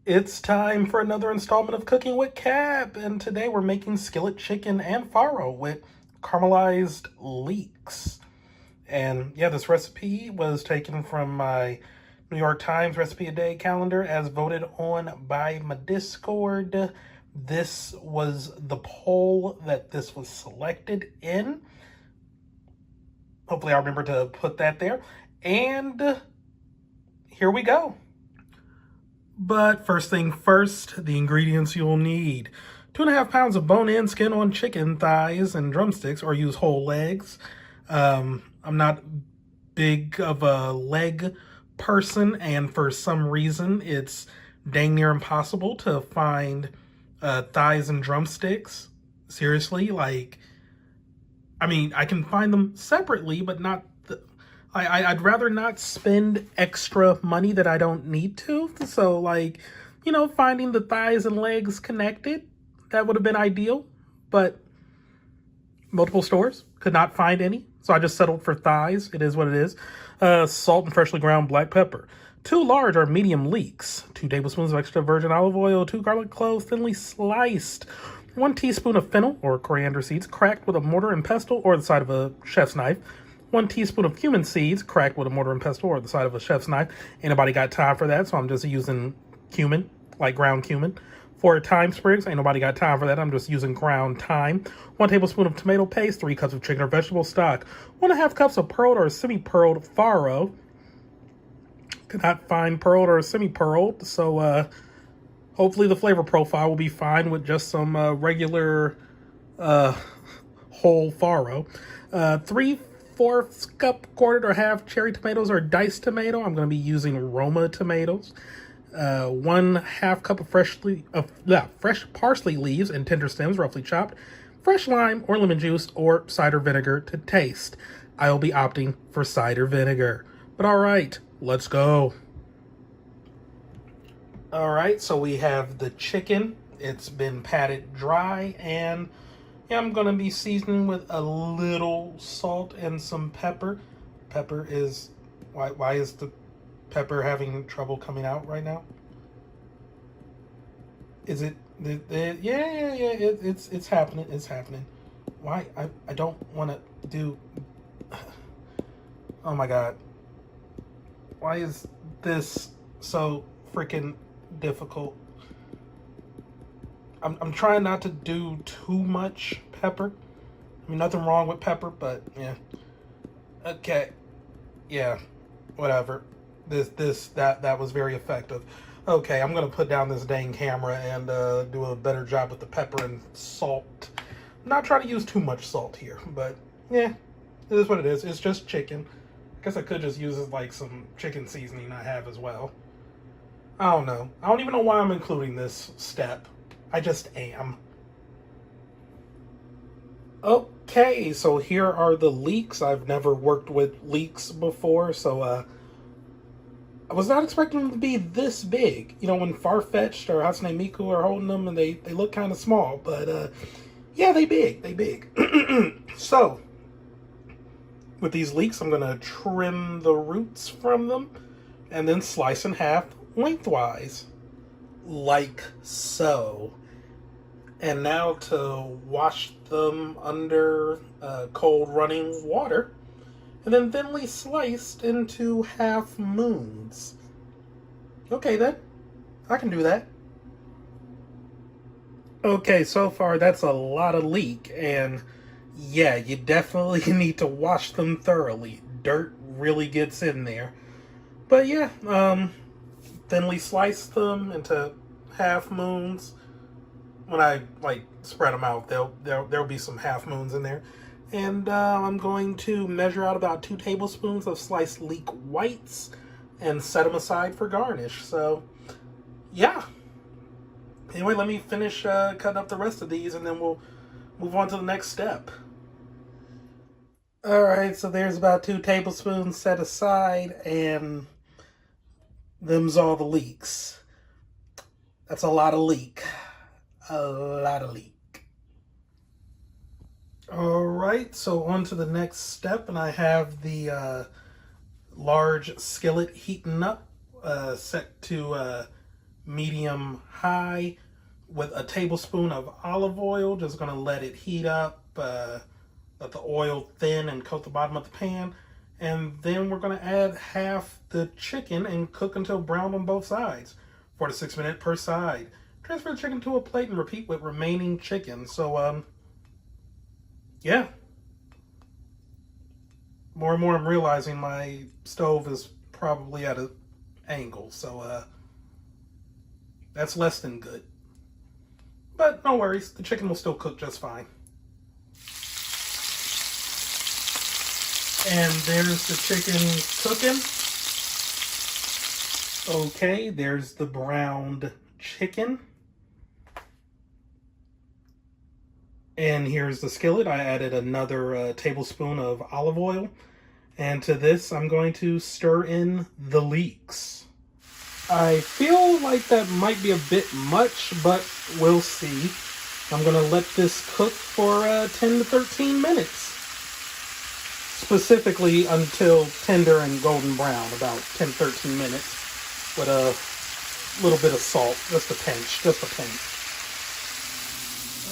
It's time for another installment of Cooking with Cap, and today we're making skillet chicken and farro with caramelized leeks. And yeah, this recipe was taken from my New York Times Recipe a Day calendar as voted on by my Discord. This was the poll that this was selected in. Hopefully I'll remember to put that there. And here we go. But first thing first, the ingredients you'll need. 2.5 pounds of bone-in, skin-on chicken thighs and drumsticks, or use whole legs. I'm not big of a leg person, and for some reason, it's dang near impossible to find thighs and drumsticks. Seriously, like, I mean, I can find them separately, but not I'd rather not spend extra money that I don't need to. So, like, you know, finding the thighs and legs connected, that would have been ideal. But multiple stores, could not find any. So I just settled for thighs. It is what it is. Salt and freshly ground black pepper. 2 large or medium leeks. 2 tablespoons of extra virgin olive oil. 2 garlic cloves thinly sliced. 1 teaspoon of fennel or coriander seeds cracked with a mortar and pestle or the side of a chef's knife. 1 teaspoon of cumin seeds cracked with a mortar and pestle or the side of a chef's knife. Ain't nobody got time for that, so I'm just using cumin, like ground cumin. 4 thyme sprigs, ain't nobody got time for that, I'm just using ground thyme. 1 tablespoon of tomato paste, 3 cups of chicken or vegetable stock, 1.5 cups of pearled or semi-pearled farro. Could not find pearled or semi-pearled, so hopefully the flavor profile will be fine with just some regular whole farro. 3/4 cup quartered or half cherry tomatoes or diced tomato. I'm going to be using Roma tomatoes. 1/2 cup of fresh parsley leaves and tender stems, roughly chopped. Fresh lime or lemon juice or cider vinegar to taste. I will be opting for cider vinegar. But all right, let's go. All right, so we have the chicken. It's been patted dry, and yeah, I'm gonna be seasoning with a little salt and some pepper. Pepper is why is the pepper having trouble coming out right now? Is it yeah, it's happening. It's happening. Why I don't want to do. Oh my god. Why is this so freaking difficult? I'm trying not to do too much pepper. I mean, nothing wrong with pepper, but yeah. Okay. Yeah. Whatever. That was very effective. Okay, I'm gonna put down this dang camera and do a better job with the pepper and salt. Not try to use too much salt here, but yeah, it is what it is. It's just chicken. I guess I could just use like some chicken seasoning I have as well. I don't know. I don't even know why I'm including this step. I just am. Okay, so here are the leeks. I've never worked with leeks before, so I was not expecting them to be this big. You know, when Farfetch'd or Hatsune Miku are holding them, and they look kind of small, but yeah, they big. So, with these leeks, I'm going to trim the roots from them, and then slice in half lengthwise, like so. And now to wash them under cold running water, and then thinly sliced into half moons. Okay then, I can do that. Okay, so far that's a lot of leek, and yeah, you definitely need to wash them thoroughly. Dirt really gets in there. But yeah, thinly slice them into half moons. When I like spread them out, there'll be some half moons in there. And I'm going to measure out about 2 tablespoons of sliced leek whites and set them aside for garnish. So yeah. Anyway, let me finish cutting up the rest of these, and then we'll move on to the next step. All right, so there's about 2 tablespoons set aside, and them's all the leeks. That's a lot of leek. A lot of leek. All right, so on to the next step, and I have the large skillet heating up, set to medium high with a tablespoon of olive oil. Just gonna let it heat up, let the oil thin and coat the bottom of the pan. And then we're gonna add half the chicken and cook until brown on both sides. 4 to 6 minutes per side. Transfer the chicken to a plate and repeat with remaining chicken. So, yeah. More and more I'm realizing my stove is probably at an angle. So, that's less than good. But no worries, the chicken will still cook just fine. And there's the chicken cooking. Okay, there's the browned chicken. And here's the skillet. I added another tablespoon of olive oil. And to this, I'm going to stir in the leeks. I feel like that might be a bit much, but we'll see. I'm going to let this cook for 10 to 13 minutes. Specifically until tender and golden brown, about 10-13 minutes. With a little bit of salt, just a pinch.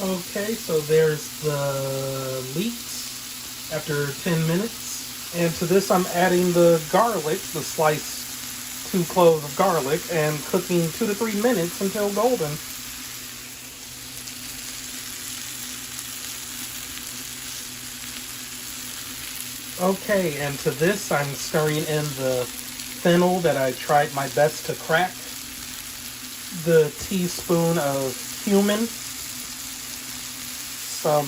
Okay, so there's the leeks after 10 minutes. And to this I'm adding the garlic, the sliced 2 cloves of garlic, and cooking 2 to 3 minutes until golden. Okay, and to this I'm stirring in the fennel that I tried my best to crack, the teaspoon of cumin, some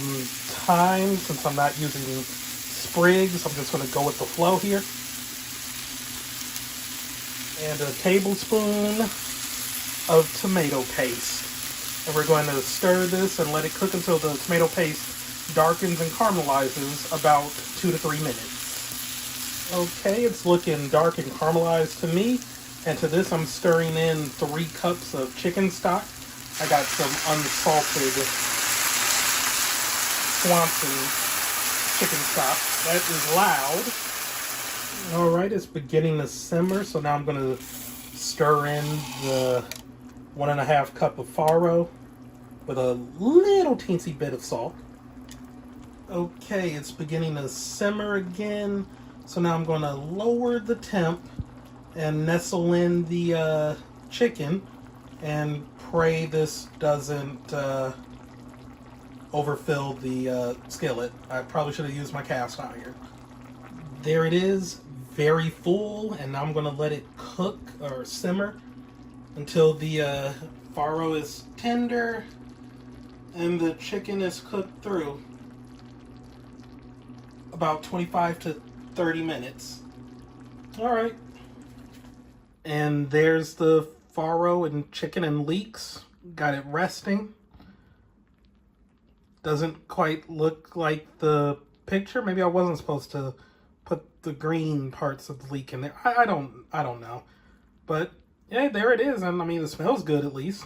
thyme. Since I'm not using sprigs, I'm just going to go with the flow here, and a tablespoon of tomato paste. And we're going to stir this and let it cook until the tomato paste darkens and caramelizes, about 2 to 3 minutes. Okay, it's looking dark and caramelized to me. And to this, I'm stirring in 3 cups of chicken stock. I got some unsalted Swanson chicken stock. That is loud. Alright, it's beginning to simmer. So now I'm going to stir in the 1.5 cup of farro with a little teensy bit of salt. Okay, it's beginning to simmer again. So now I'm going to lower the temp and nestle in the chicken and pray this doesn't overfill the skillet. I probably should have used my cast iron. There it is, very full, and now I'm going to let it cook or simmer until the farro is tender and the chicken is cooked through. About 25 to 30 minutes. Alright. And there's the farro and chicken and leeks. Got it resting. Doesn't quite look like the picture. Maybe I wasn't supposed to put the green parts of the leek in there. I don't know. But yeah, there it is. And I mean, it smells good at least.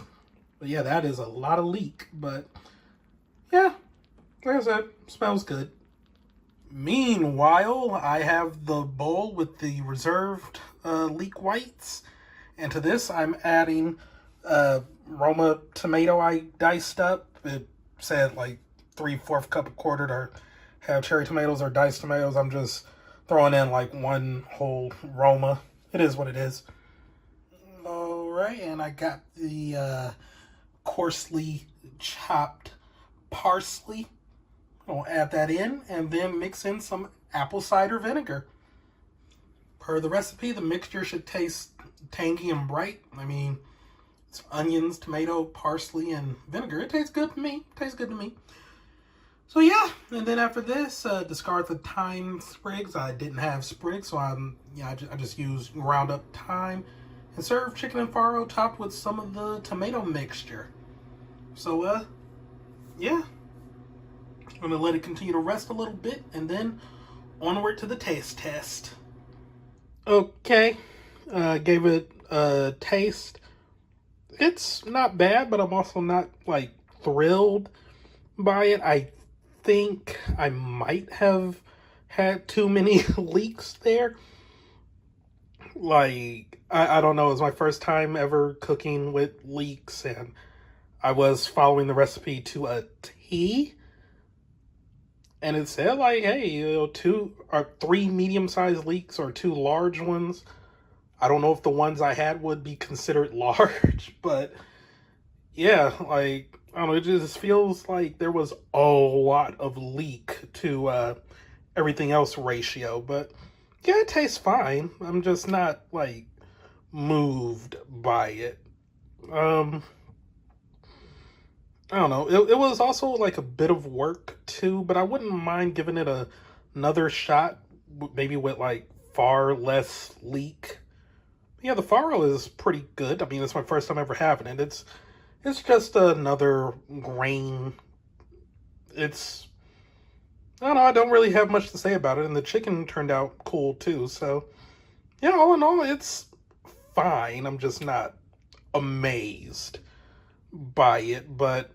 But yeah, that is a lot of leek. But yeah, like I said, smells good. Meanwhile, I have the bowl with the reserved leek whites. And to this, I'm adding Roma tomato I diced up. It said like 3/4 cup of quartered or have cherry tomatoes or diced tomatoes. I'm just throwing in like 1 whole Roma. It is what it is. Alright, and I got the coarsely chopped parsley. I'll add that in and then mix in some apple cider vinegar. Per the recipe, the mixture should taste tangy and bright. I mean, it's onions, tomato, parsley, and vinegar. It tastes good to me. So yeah, and then after this, discard the thyme sprigs. I didn't have sprigs, so I just used ground up thyme and serve chicken and farro topped with some of the tomato mixture. So yeah. I'm going to let it continue to rest a little bit and then onward to the taste test. Okay, gave it a taste. It's not bad, but I'm also not like thrilled by it. I think I might have had too many leeks there. Like, I don't know, it was my first time ever cooking with leeks, and I was following the recipe to a T. And it said, like, hey, you know, 3 medium-sized leeks or 2 large ones. I don't know if the ones I had would be considered large, but yeah, like, I don't know, it just feels like there was a lot of leek to everything else ratio. But yeah, it tastes fine. I'm just not, like, moved by it. I don't know. It was also like a bit of work too, but I wouldn't mind giving it another shot, maybe with like far less leek. Yeah, the Farro is pretty good. I mean, it's my first time ever having it. It's just another grain. It's, I don't know, I don't really have much to say about it, and the chicken turned out cool too. So yeah, all in all, it's fine. I'm just not amazed by it, but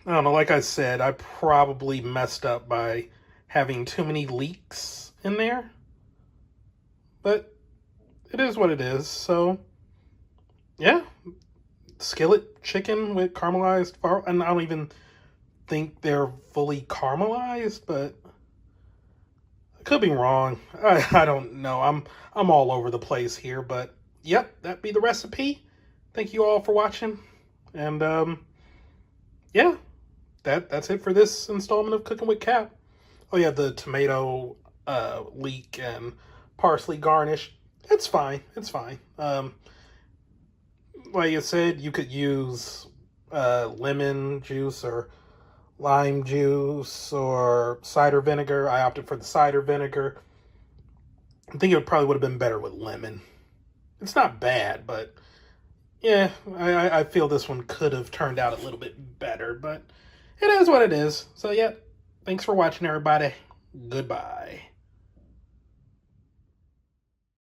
I don't know, like I said, I probably messed up by having too many leeks in there. But it is what it is. So, yeah. Skillet chicken with caramelized farro. And I don't even think they're fully caramelized, but I could be wrong. I don't know. I'm all over the place here, but yep, that'd be the recipe. Thank you all for watching. And yeah. That's it for this installment of Cooking with Cap. Oh yeah, the tomato leek and parsley garnish. It's fine. It's fine. Like I said, you could use lemon juice or lime juice or cider vinegar. I opted for the cider vinegar. I think it probably would have been better with lemon. It's not bad, but yeah, I feel this one could have turned out a little bit better, but it is what it is. So, yeah, thanks for watching, everybody. Goodbye.